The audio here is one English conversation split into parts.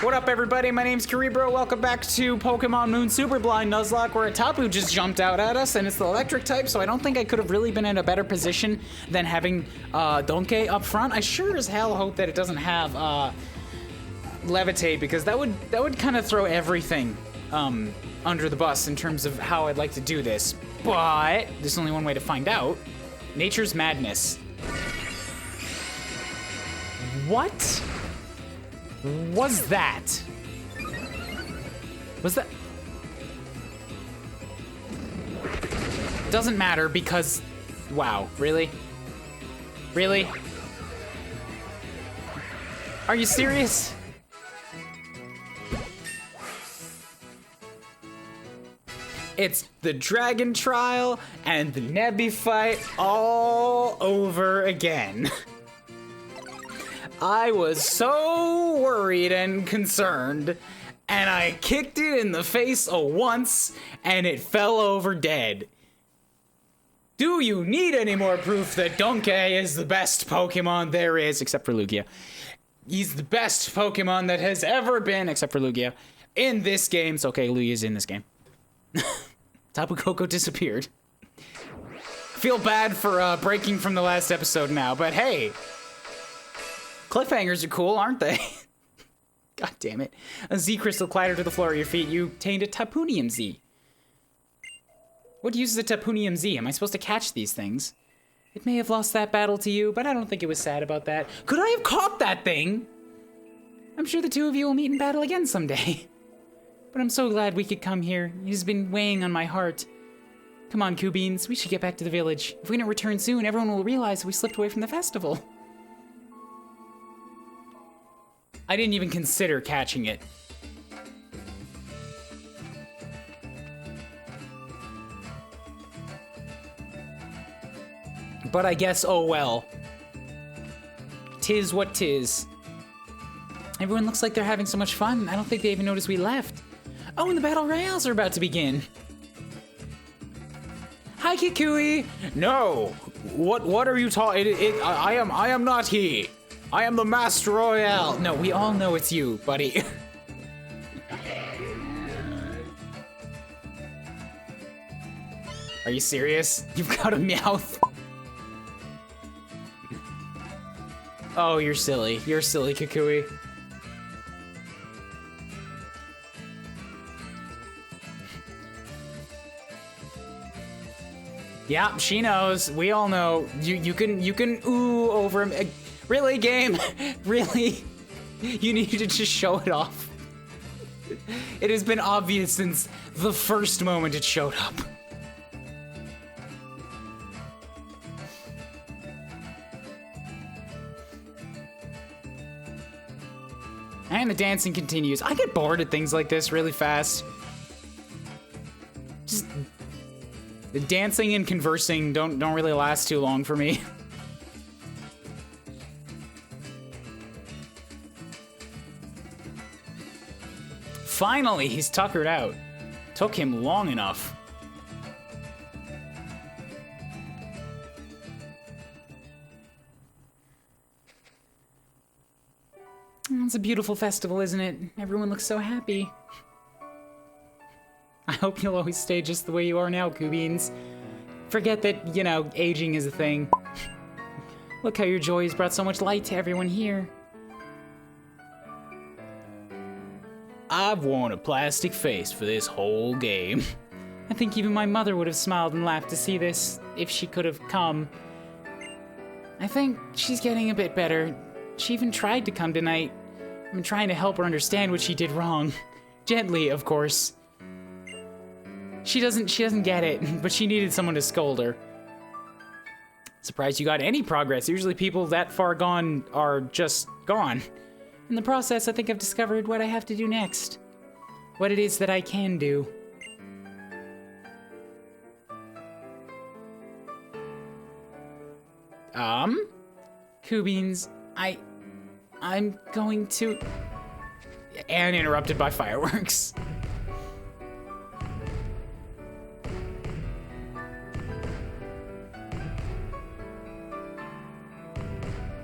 What up, everybody? My name's Kuuribro. Welcome back to Pokemon Moon Super Blind Nuzlocke, where a Tapu just jumped out at us, and it's the electric type, so I don't think I could have really been in a better position than having Donkey up front. I sure as hell hope that it doesn't have Levitate, because that would kind of throw everything under the bus in terms of how I'd like to do this. But there's only one way to find out. Nature's Madness. What was that? Doesn't matter because, wow, really? Really? Are you serious? It's the Dragon Trial and the Nebby fight all over again. I was so worried and concerned, and I kicked it in the face once, and it fell over dead. Do you need any more proof that Donkey is the best Pokemon there is, except for Lugia? He's the best Pokemon that has ever been, except for Lugia, in this game. It's okay, Lugia's in this game. Tapu Koko disappeared. Feel bad for breaking from the last episode now, but hey. Cliffhangers are cool, aren't they? God damn it. A Z crystal clattered to the floor at your feet. You obtained a Tapunium Z. What uses a Tapunium Z? Am I supposed to catch these things? It may have lost that battle to you, but I don't think it was sad about that. Could I have caught that thing? I'm sure the two of you will meet in battle again someday. But I'm so glad we could come here. It has been weighing on my heart. Come on, Beans, we should get back to the village. If we don't return soon, everyone will realize we slipped away from the festival. I didn't even consider catching it. But I guess, oh well. Tis what tis. Everyone looks like they're having so much fun. I don't think they even noticed we left. Oh, and the battle royales are about to begin. Hi, Kikui. No. What are you talking? I am not he. I am the Master Royale. No, we all know it's you, buddy. Are you serious? You've got a Meowth. Oh, you're silly. You're silly, Kikui. Yeah, she knows. We all know. You can ooh over him. Really, game? Really? You need to just show it off. It has been obvious since the first moment it showed up. And the dancing continues. I get bored at things like this really fast. Just the dancing and conversing don't really last too long for me. Finally, he's tuckered out. Took him long enough. It's a beautiful festival, isn't it? Everyone looks so happy. I hope you'll always stay just the way you are now, Beans. Forget that, you know, aging is a thing. Look how your joy has brought so much light to everyone here. I've worn a plastic face for this whole game. I think even my mother would have smiled and laughed to see this, if she could have come. I think she's getting a bit better. She even tried to come tonight. I've been trying to help her understand what she did wrong. Gently, of course. She doesn't get it, but she needed someone to scold her. Surprised you got any progress. Usually people that far gone are just gone. In the process, I think I've discovered what I have to do next. What it is that I can do. Beans, I'm going to... And interrupted by fireworks.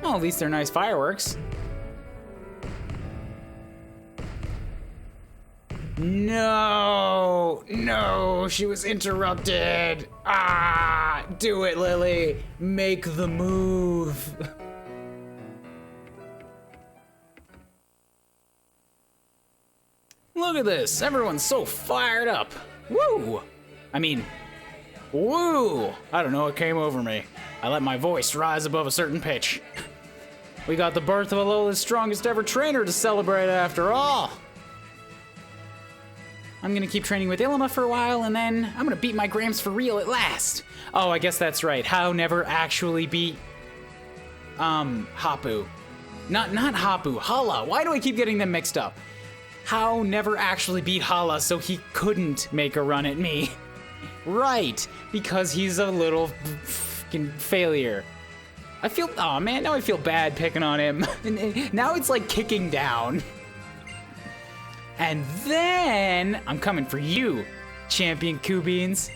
Well, at least they're nice fireworks. No, no, she was interrupted. Ah, do it, Lily. Make the move. Look at this, everyone's so fired up. Woo! I mean, woo! I don't know what came over me. I let my voice rise above a certain pitch. We got the birth of Alola's strongest ever trainer to celebrate after all. I'm gonna keep training with Ilima for a while, and then I'm gonna beat my Gramps for real at last. Oh, I guess that's right. How never actually beat, Hapu. Not Hapu, Hala. Why do I keep getting them mixed up? How never actually beat Hala, so he couldn't make a run at me. Right, because he's a little fucking failure. Oh man, now I feel bad picking on him. Now it's like kicking down. And then, I'm coming for you, champion Kubeans.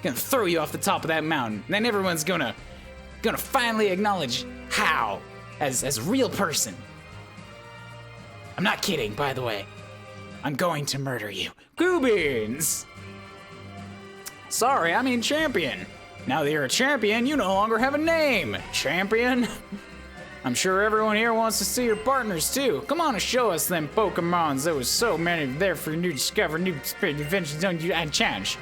Gonna throw you off the top of that mountain. And then everyone's gonna finally acknowledge How as a real person. I'm not kidding, by the way. I'm going to murder you. Kubeans! Sorry, I mean champion. Now that you're a champion, you no longer have a name. Champion? I'm sure everyone here wants to see your partners too. Come on and show us them Pokemons. There was so many there for new discover, new adventures, don't you and challenge.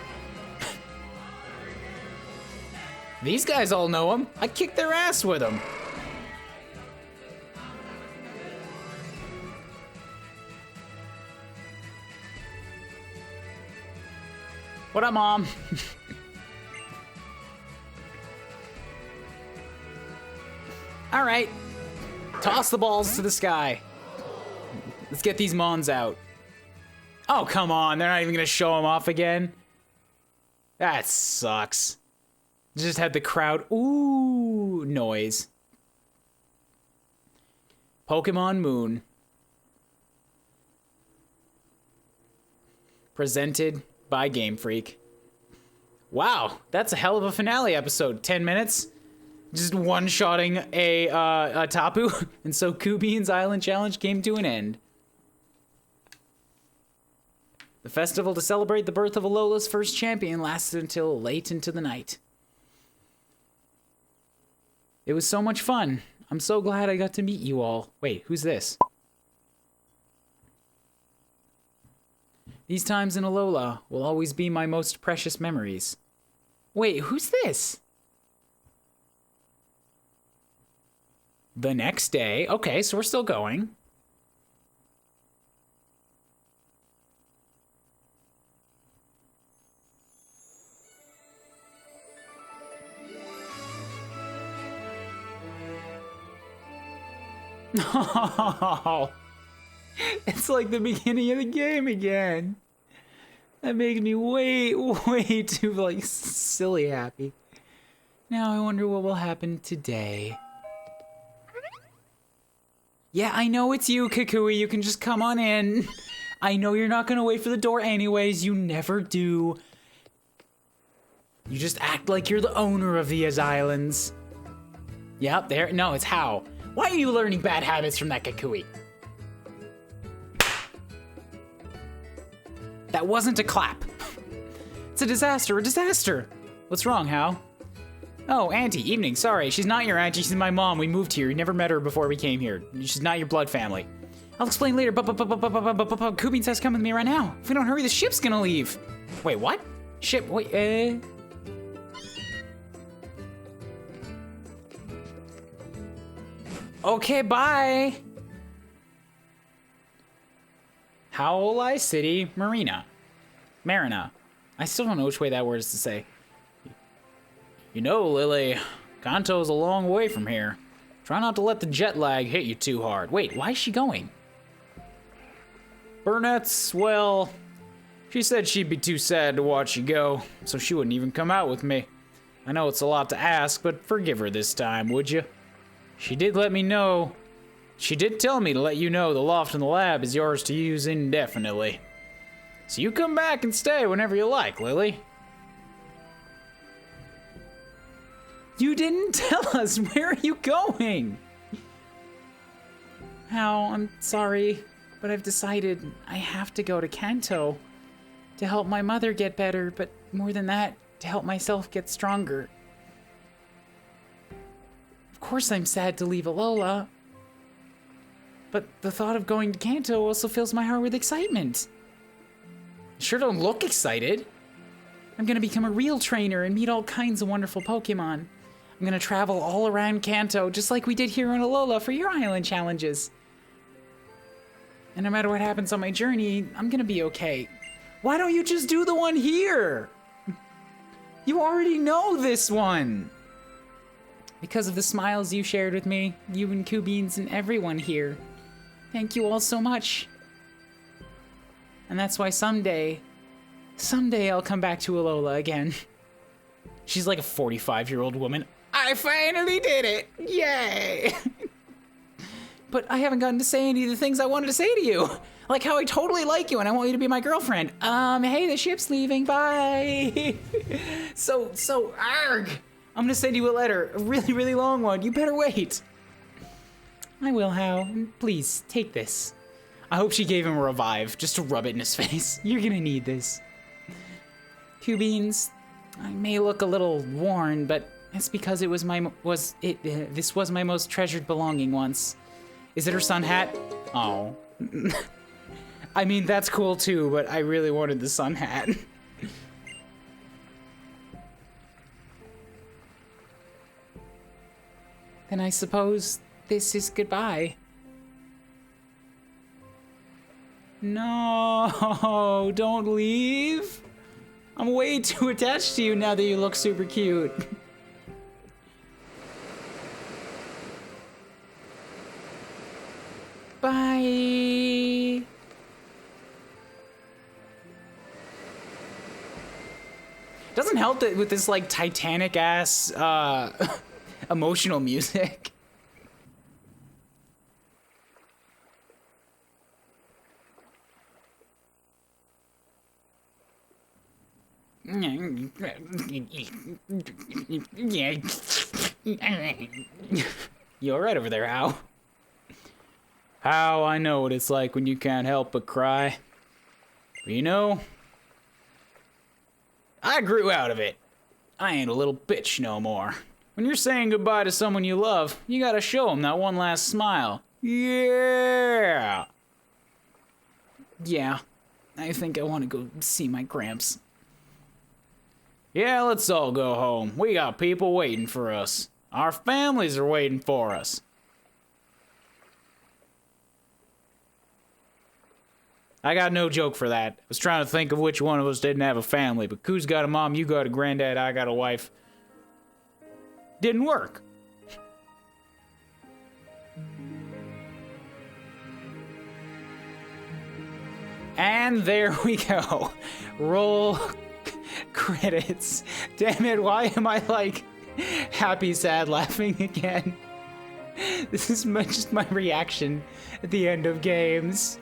These guys all know them. I kicked their ass with them. What up, Mom? All right. Toss the balls to the sky. Let's get these Mons out. Oh, come on. They're not even going to show them off again. That sucks. Just had the crowd, ooh, noise. Pokemon Moon. Presented by Game Freak. Wow, that's a hell of a finale episode. 10 minutes. Just one-shotting a Tapu, and so Kubian's Island Challenge came to an end. The festival to celebrate the birth of Alola's first champion lasted until late into the night. It was so much fun. I'm so glad I got to meet you all. Wait, who's this? These times in Alola will always be my most precious memories. Wait, who's this? The next day. Okay, so we're still going. Oh, it's like the beginning of the game again. That makes me way too, like, silly happy. Now I wonder what will happen today. Yeah, I know it's you, Kukui. You can just come on in. I know you're not gonna wait for the door anyways. You never do. You just act like you're the owner of these islands. Yep, there. No, it's How. Why are you learning bad habits from that Kukui? That wasn't a clap. It's a disaster. What's wrong, How? Oh, Auntie, evening, sorry. She's not your auntie, she's my mom. We moved here. You never met her before we came here. She's not your blood family. I'll explain later, Kubian says come with me right now. If we don't hurry, the ship's gonna leave. Wait, what? Ship, wait, Okay, bye. Howlai City Marina. I still don't know which way that word is to say. You know, Lily, Kanto's a long way from here. Try not to let the jet lag hit you too hard. Wait, why is she going? Burnett's, well, she said she'd be too sad to watch you go, so she wouldn't even come out with me. I know it's a lot to ask, but forgive her this time, would you? She did let me know. She did tell me to let you know the loft and the lab is yours to use indefinitely. So you come back and stay whenever you like, Lily. You didn't tell us. Where are you going? How? I'm sorry, but I've decided I have to go to Kanto. to help my mother get better, but more than that, to help myself get stronger. Of course I'm sad to leave Alola, but the thought of going to Kanto also fills my heart with excitement. Sure don't look excited. I'm gonna become a real trainer and meet all kinds of wonderful Pokemon. I'm gonna travel all around Kanto, just like we did here in Alola for your island challenges. And no matter what happens on my journey, I'm gonna be okay. Why don't you just do the one here? You already know this one. Because of the smiles you shared with me, you and Beans and everyone here. Thank you all so much. And that's why someday I'll come back to Alola again. She's like a 45-year-old woman. I finally did it! Yay! But I haven't gotten to say any of the things I wanted to say to you. Like how I totally like you and I want you to be my girlfriend. Hey, the ship's leaving, bye! So, arg! I'm gonna send you a letter, a really, really long one. You better wait. I will, Hao. Please, take this. I hope she gave him a revive, just to rub it in his face. You're gonna need this. Beans, I may look a little worn, but it's because this was my most treasured belonging once. Is it her sun hat? Oh. I mean, that's cool too, but I really wanted the sun hat. Then I suppose this is goodbye. No, don't leave. I'm way too attached to you now that you look super cute. Bye. Doesn't help that with this like Titanic ass emotional music. You alright over there, Hao? Hao, I know what it's like when you can't help but cry. But you know, I grew out of it. I ain't a little bitch no more. When you're saying goodbye to someone you love, you gotta show them that one last smile. Yeah! Yeah, I think I want to go see my Gramps. Yeah, let's all go home. We got people waiting for us. Our families are waiting for us. I got no joke for that. I was trying to think of which one of us didn't have a family, but Koo's got a mom, you got a granddad, I got a wife. Didn't work. And there we go. Roll credits. Damn it, why am I like happy, sad, laughing again? This is just my reaction at the end of games.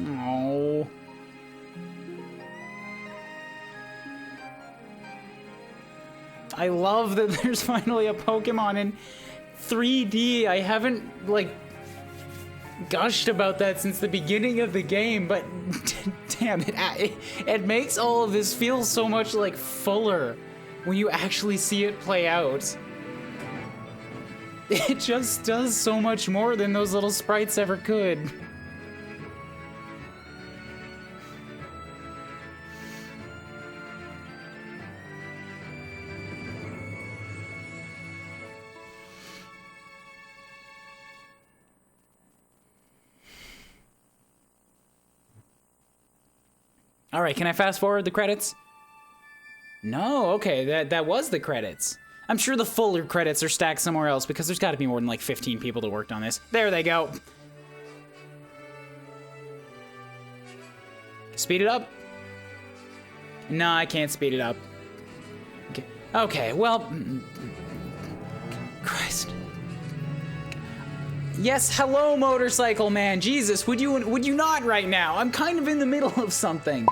Oh. I love that there's finally a Pokemon in 3D. I haven't, like, gushed about that since the beginning of the game, but damn it, it makes all of this feel so much, like, fuller when you actually see it play out. It just does so much more than those little sprites ever could. All right, can I fast forward the credits? No, okay, that was the credits. I'm sure the fuller credits are stacked somewhere else because there's gotta be more than like 15 people that worked on this. There they go. Speed it up? No, I can't speed it up. Okay, well, Christ. Yes, hello, motorcycle man. Jesus, would you not right now? I'm kind of in the middle of something.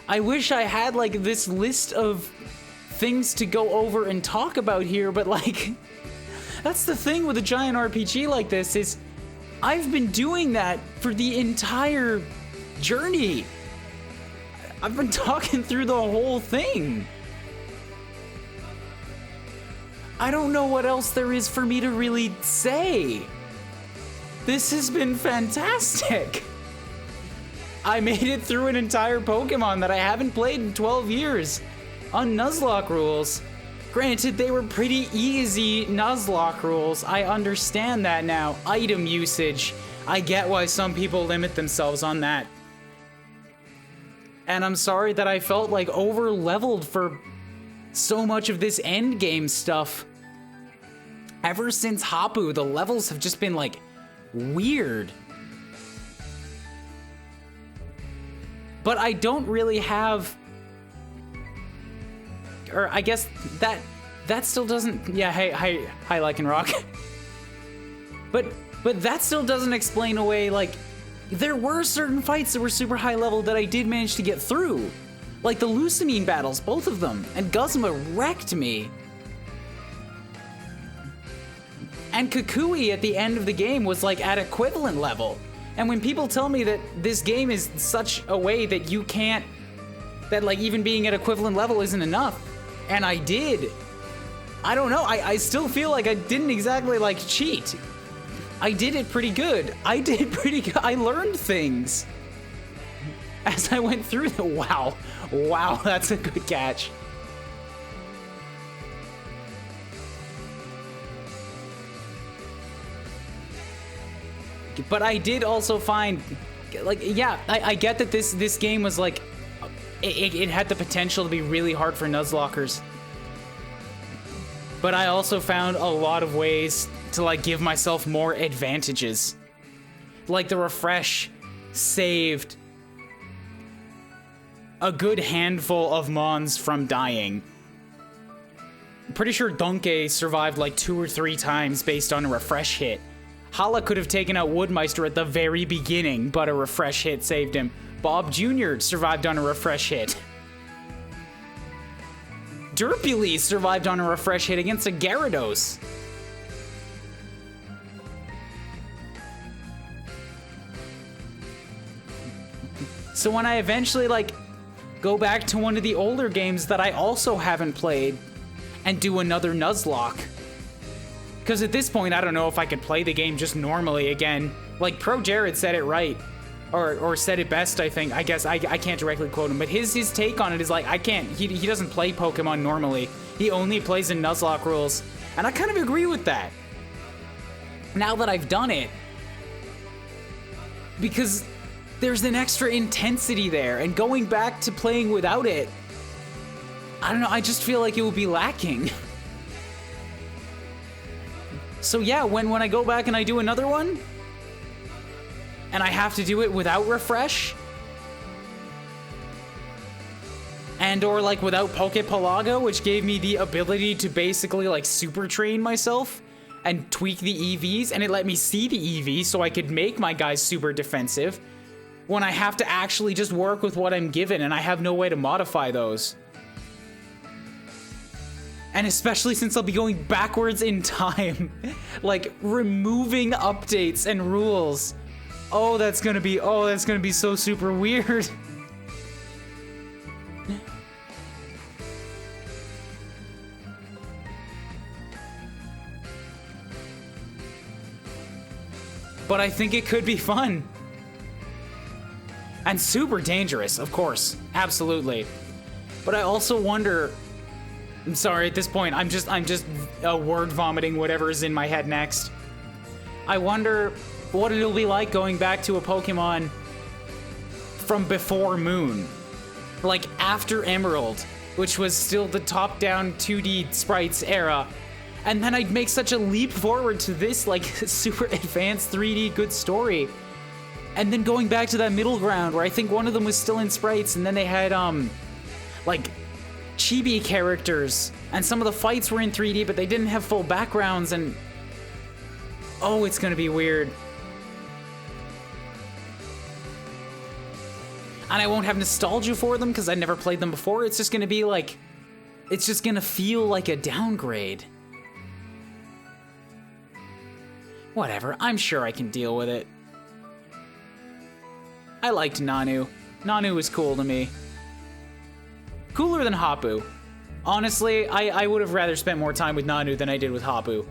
I wish I had like this list of things to go over and talk about here, but like That's the thing with a giant RPG like this is I've been doing that for the entire journey. I've been talking through the whole thing. I don't know what else there is for me to really say. This has been fantastic. I made it through an entire Pokemon that I haven't played in 12 years on Nuzlocke rules. Granted, they were pretty easy Nuzlocke rules. I understand that now. Item usage. I get why some people limit themselves on that. And I'm sorry that I felt like over-leveled for so much of this endgame stuff. Ever since Hapu, the levels have just been like weird. But I don't really have, or I guess that still doesn't, yeah, hi Lycanroc. But that still doesn't explain away, like, there were certain fights that were super high level that I did manage to get through. Like the Lucamine battles, both of them, and Guzma wrecked me. And Kukui at the end of the game was like at equivalent level. And when people tell me that this game is such a way that you can't, that like even being at equivalent level isn't enough, and I did, I don't know, I still feel like I didn't exactly like cheat. I did it pretty good. I did pretty good. I learned things as I went through the, wow, that's a good catch. But I did also find, like, yeah, I get that this game was like, it had the potential to be really hard for Nuzlockers. But I also found a lot of ways to like give myself more advantages. Like the refresh saved a good handful of Mons from dying. I'm pretty sure Donkey survived like 2 or 3 times based on a refresh hit. Hala could have taken out Woodmeister at the very beginning, but a refresh hit saved him. Bob Jr. survived on a refresh hit. Derpulese survived on a refresh hit against a Gyarados. So when I eventually like go back to one of the older games that I also haven't played and do another Nuzlocke, because at this point I don't know if I could play the game just normally again. Like Pro Jared said it right, or said it best, I think. I guess I can't directly quote him, but his take on it is like, I can't, he doesn't play Pokemon normally. He only plays in Nuzlocke rules, and I kind of agree with that. Now that I've done it, because there's an extra intensity there, and going back to playing without it, I don't know, I just feel like it would be lacking. So yeah, when I go back and I do another one, and I have to do it without refresh, and or like without Pokepalago, which gave me the ability to basically like super train myself and tweak the EVs, and it let me see the EVs so I could make my guys super defensive, when I have to actually just work with what I'm given and I have no way to modify those. And especially since I'll be going backwards in time, like removing updates and rules. Oh, that's gonna be so super weird. But I think it could be fun. And super dangerous, of course. Absolutely. But I also wonder, I'm sorry, at this point, I'm just word vomiting whatever is in my head next. I wonder what it'll be like going back to a Pokemon from before Moon. Like after Emerald, which was still the top-down 2D sprites era. And then I'd make such a leap forward to this, like, super advanced 3D good story. And then going back to that middle ground where I think one of them was still in sprites, and then they had, like, chibi characters. And some of the fights were in 3D, but they didn't have full backgrounds, and... oh, it's gonna be weird. And I won't have nostalgia for them because I never played them before. It's just gonna be like... it's just gonna feel like a downgrade. Whatever, I'm sure I can deal with it. I liked Nanu. Nanu was cool to me. Cooler than Hapu. Honestly, I would have rather spent more time with Nanu than I did with Hapu.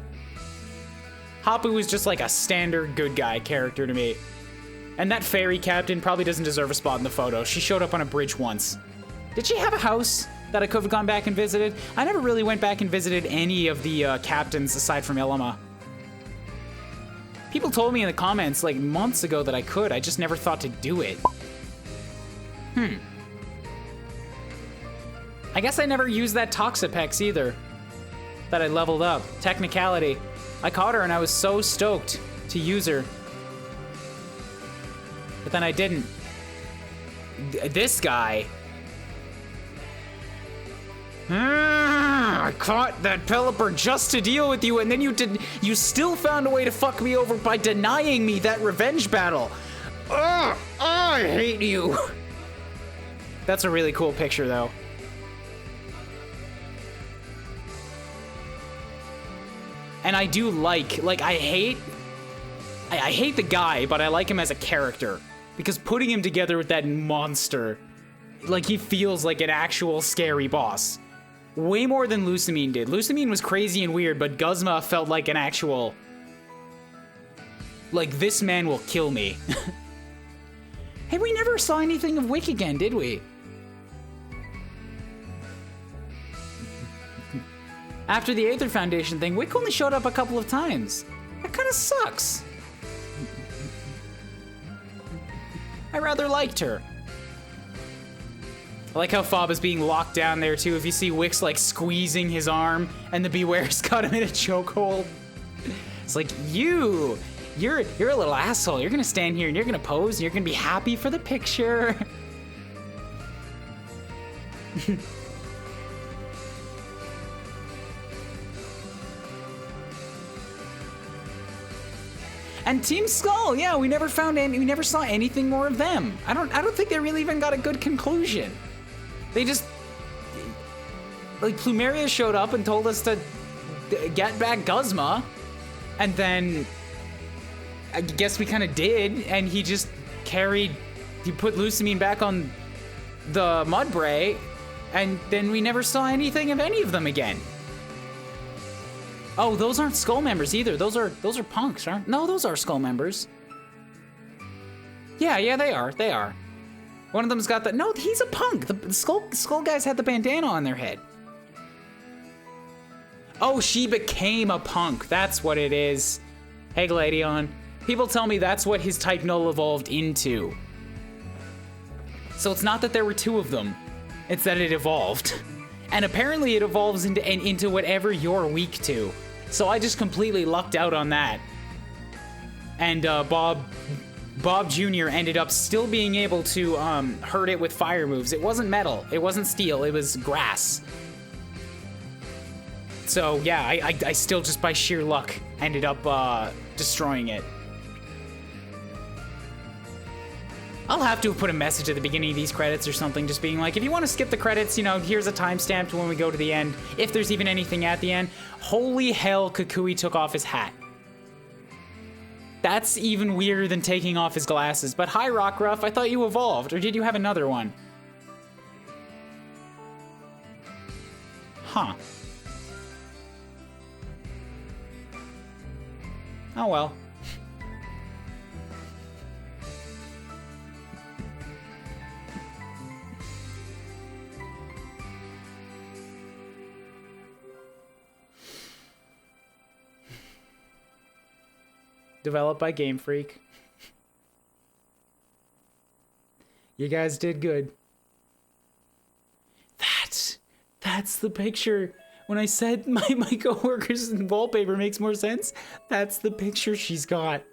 Hapu was just like a standard good guy character to me. And that fairy captain probably doesn't deserve a spot in the photo. She showed up on a bridge once. Did she have a house that I could have gone back and visited? I never really went back and visited any of the captains aside from Ilima. People told me in the comments like months ago that I could. I just never thought to do it. I guess I never used that Toxapex either. That I leveled up. Technicality. I caught her and I was so stoked to use her. But then I didn't. This guy. I caught that Pelipper just to deal with you, and then you still found a way to fuck me over by denying me that revenge battle. Ugh, I hate you. That's a really cool picture, though. And I do like I hate the guy, but I like him as a character. Because putting him together with that monster, like he feels like an actual scary boss. Way more than Lucamine did. Lucamine was crazy and weird, but Guzma felt like an actual... Like, this man will kill me. Hey, we never saw anything of Wick again, did we? After the Aether Foundation thing, Wick only showed up a couple of times. That kind of sucks. I rather liked her. I like how Fob is being locked down there too. If you see Wick's like squeezing his arm and the Beware's got him in a chokehold. It's like, you're a little asshole. You're gonna stand here and you're gonna pose and you're gonna be happy for the picture. And Team Skull, yeah, we never saw anything more of them. I don't think they really even got a good conclusion. They just, like, Plumeria showed up and told us to get back Guzma, and then I guess we kind of did, and he just he put Lucamine back on the Mudbray, and then we never saw anything of any of them again. Oh, those aren't Skull members either. Those are punks, aren't? No, those are Skull members. Yeah, they are. One of them's got the... No, he's a punk. The skull guys had the bandana on their head. Oh, she became a punk. That's what it is. Hey, Gladion. People tell me that's what his Type Null evolved into. So it's not that there were two of them. It's that it evolved. And apparently it evolves into whatever you're weak to. So I just completely lucked out on that. And Bob Jr. ended up still being able to hurt it with fire moves. It wasn't metal, it wasn't steel, it was grass. So yeah, I still just by sheer luck ended up destroying it. I'll have to put a message at the beginning of these credits or something, just being like, if you want to skip the credits, you know, here's a timestamp to when we go to the end, if there's even anything at the end. Holy hell, Kukui took off his hat. That's even weirder than taking off his glasses. But hi, Rockruff, I thought you evolved, or did you have another one? Huh. Oh well. Developed by Game Freak. You guys did good. That's the picture. When I said my coworkers and wallpaper makes more sense, that's the picture she's got.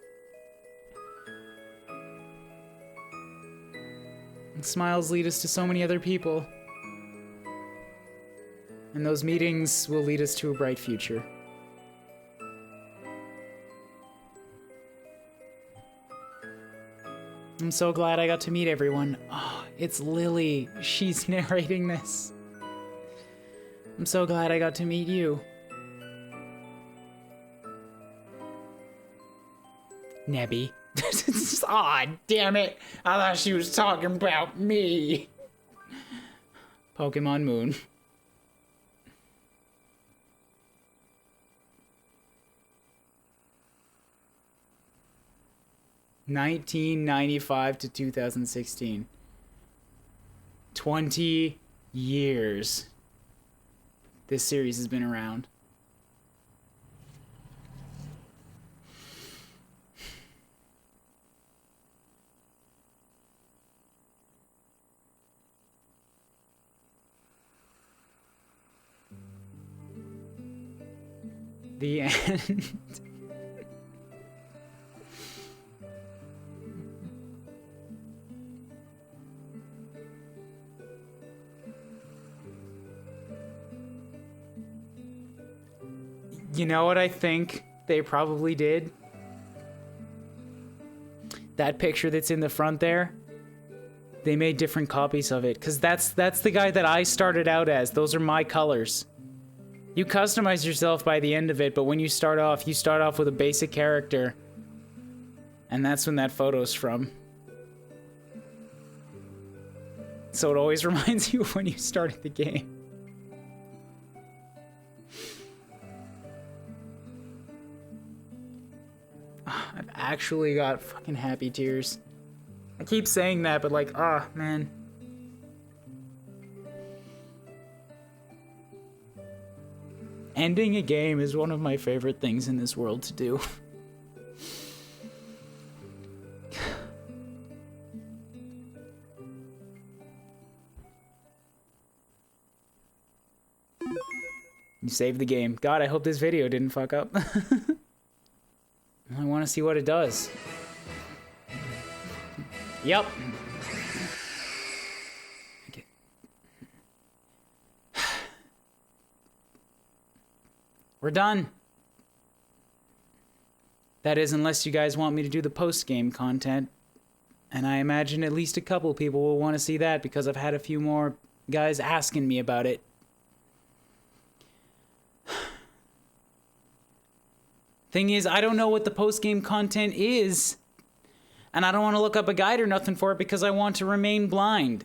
And smiles lead us to so many other people. And those meetings will lead us to a bright future. I'm so glad I got to meet everyone. Oh, it's Lily. She's narrating this. I'm so glad I got to meet you. Nebby. Aw, damn it. I thought she was talking about me. Pokemon Moon. (1995 to 2016). 20 years. This series has been around. The end. You know what I think they probably did? That picture that's in the front there, they made different copies of it, because that's the guy that I started out as. Those are my colors. You customize yourself by the end of it, but when you start off with a basic character. And that's when that photo's from. So it always reminds you of when you started the game. I've actually got fucking happy tears. I keep saying that, but like, ah, man. Ending a game is one of my favorite things in this world to do. You saved the game. God, I hope this video didn't fuck up. I want to see what it does. Yep. Okay. We're done. That is, unless you guys want me to do the post-game content. And I imagine at least a couple people will want to see that because I've had a few more guys asking me about it. Thing is, I don't know what the post-game content is. And I don't want to look up a guide or nothing for it because I want to remain blind.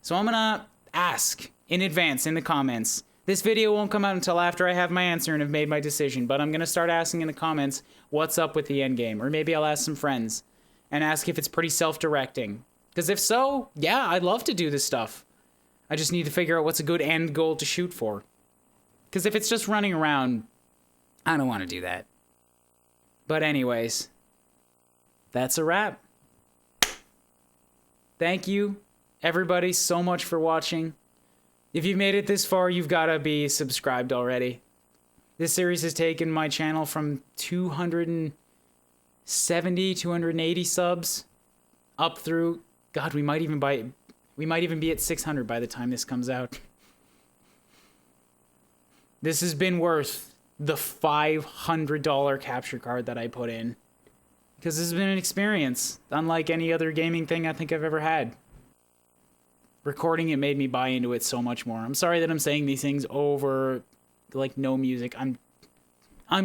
So I'm gonna ask in advance in the comments. This video won't come out until after I have my answer and have made my decision, but I'm gonna start asking in the comments what's up with the endgame. Or maybe I'll ask some friends and ask if it's pretty self-directing. Because if so, yeah, I'd love to do this stuff. I just need to figure out what's a good end goal to shoot for. Because if it's just running around, I don't want to do that. But anyways, that's a wrap. Thank you, everybody, so much for watching. If you've made it this far, you've got to be subscribed already. This series has taken my channel from 270, 280 subs up through, God, we might even be at 600 by the time this comes out. This has been worth the $500 capture card that I put in. Because this has been an experience, unlike any other gaming thing I think I've ever had. Recording it made me buy into it so much more. I'm sorry that I'm saying these things over, like, no music. I'm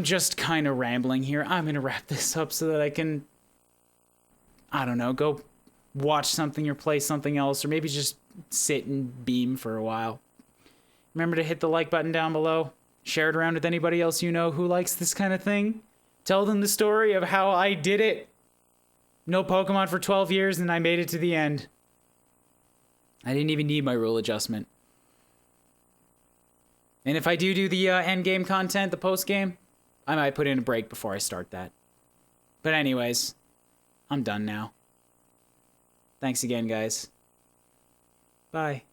just kind of rambling here. I'm going to wrap this up so that I can, I don't know, go watch something or play something else, or maybe just sit and beam for a while. Remember to hit the like button down below. Share it around with anybody else you know who likes this kind of thing. Tell them the story of how I did it. No Pokemon for 12 years and I made it to the end. I didn't even need my rule adjustment. And if I do the end game content, the post game, I might put in a break before I start that. But anyways, I'm done now. Thanks again, guys. Bye.